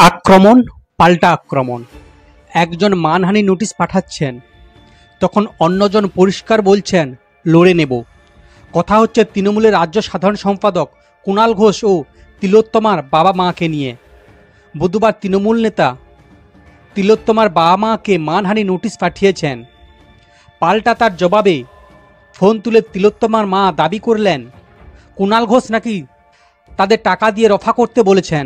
আক্রমণ পাল্টা আক্রমণ। একজন মানহানি নোটিশ পাঠাচ্ছেন, তখন অন্যজন পরিষ্কার বলছেন লড়ে নেব। কথা হচ্ছে তৃণমূলের রাজ্য সাধারণ সম্পাদক কুণাল ঘোষ ও তিলোত্তমার বাবা মাকে নিয়ে। বুধবার তৃণমূল নেতা তিলোত্তমার বাবা মাকে মানহানি নোটিশ পাঠিয়েছেন। পাল্টা তার জবাবে ফোন তুলে তিলোত্তমার মা দাবি করলেন কুণাল ঘোষ নাকি তাদের টাকা দিয়ে রফা করতে বলেছেন।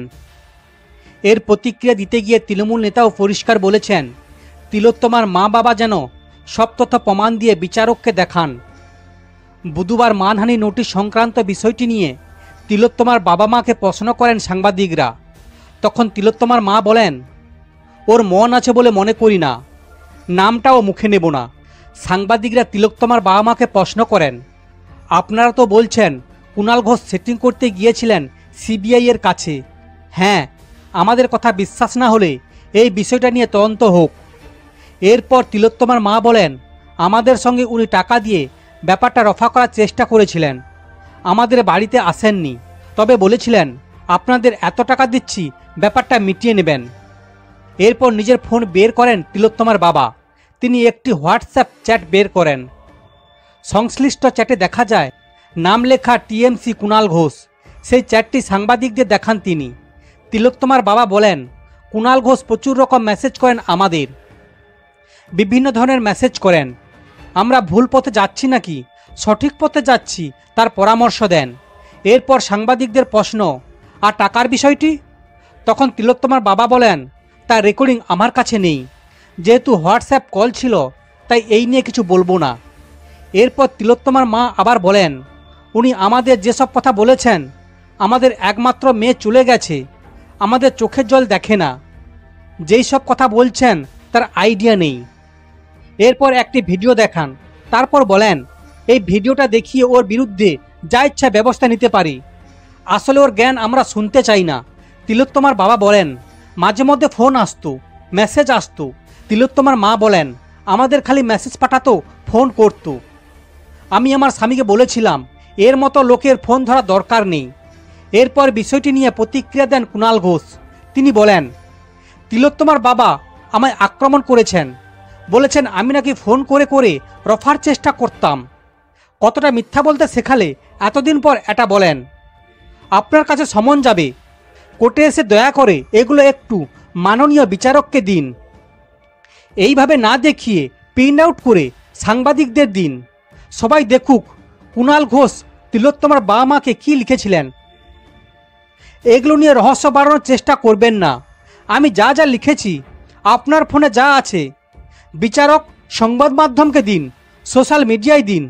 এর প্রতিক্রিয়া দিতে গিয়ে তৃণমূল নেতাও পরিষ্কার বলেছেন তিলোত্তমার মা বাবা যেন সব তথ্য প্রমাণ দিয়ে বিচারককে দেখান। বুধবার মানহানি নোটিশ সংক্রান্ত বিষয়টি নিয়ে তিলোত্তমার বাবা মাকে প্রশ্ন করেন সাংবাদিকরা। তখন তিলোত্তমার মা বলেন, ওর মন আছে বলে মনে করি না, নামটাও মুখে নেব না। সাংবাদিকরা তিলোত্তমার বাবা মাকে প্রশ্ন করেন, আপনারা তো বলছেন কুণাল ঘোষ সেটিং করতে গিয়েছিলেন সিবিআই এর কাছে। হ্যাঁ, আমাদের কথা বিশ্বাস না হলে এই বিষয়টা নিয়ে তদন্ত হোক। এরপর তিলোত্তমার মা বলেন, আমাদের সঙ্গে উনি টাকা দিয়ে ব্যাপারটা রফা করার চেষ্টা করেছিলেন, আমাদের বাড়িতে আসেননি, তবে বলেছিলেন আপনাদের এত টাকা দিচ্ছি, ব্যাপারটা মিটিয়ে নেবেন। এরপর নিজের ফোন বের করেন তিলোত্তমার বাবা। তিনি একটি হোয়াটসঅ্যাপ চ্যাট বের করেন। সংশ্লিষ্ট চ্যাটে দেখা যায় নাম লেখা টিএমসি কুণাল ঘোষ। সেই চ্যাটটি সাংবাদিকদের দেখান তিনি। তিলোত্তমার বাবা বলেন, কুণাল ঘোষ প্রচুর রকম মেসেজ করেন, আমাদের বিভিন্ন ধরনের মেসেজ করেন। আমরা ভুল পথে যাচ্ছি নাকি সঠিক পথে যাচ্ছি তার পরামর্শ দেন। এরপর সাংবাদিকদের প্রশ্ন, আর টাকার বিষয়টি? তখন তিলোত্তমার বাবা বলেন, তার রেকর্ডিং আমার কাছে নেই, যেহেতু হোয়াটসঅ্যাপ কল ছিল তাই এই নিয়ে কিছু বলবো না। এরপর তিলোত্তমার মা আবার বলেন, উনি আমাদের যেসব কথা বলেছেন, আমাদের একমাত্র মেয়ে চলে গেছে, আমাদের চোখের জল দেখে না, যেই সব কথা বলছেন তার আইডিয়া নেই। এরপর একটি ভিডিও দেখান, তারপর বলেন এই ভিডিওটা দেখিয়ে ওর বিরুদ্ধে যা ইচ্ছা ব্যবস্থা নিতে পারি। আসলে ওর জ্ঞান আমরা শুনতে চাই না। তিলোত্তমার বাবা বলেন, মাঝে মধ্যে ফোন আসতো, মেসেজ আসতো। তিলোত্তমার মা বলেন, আমাদের খালি মেসেজ পাঠাতো, ফোন করতো। আমি আমার স্বামীকে বলেছিলাম এর মতো লোকের ফোন ধরা দরকার নেই। এরপর বিষয়টি নিয়ে প্রতিক্রিয়া দেন কুণাল ঘোষ। তিনি বলেন, তিলোত্তমার বাবা আমায় আক্রমণ করেছেন, বলেছেন আমি নাকি ফোন করে করে রফার চেষ্টা করতাম। কতটা মিথ্যা বলতে শেখালে এতদিন পর এটা বলেন? আপনার কাছে সমন যাবে, কোর্টে এসে দয়া করে এগুলো একটু মাননীয় বিচারককে দিন। এইভাবে না দেখিয়ে প্রিন্ট আউট করে সাংবাদিকদের দিন, সবাই দেখুক কুণাল ঘোষ তিলোত্তমার বাবা মাকে কী লিখেছিলেন। এগুলো নিয়ে রহস্য বাড়ানোর চেষ্টা করবেন না। আমি যা যা লিখেছি আপনার ফোনে যা আছে, বিচারক সংবাদ মাধ্যমকে দিন, সোশ্যাল মিডিয়ায় দিন।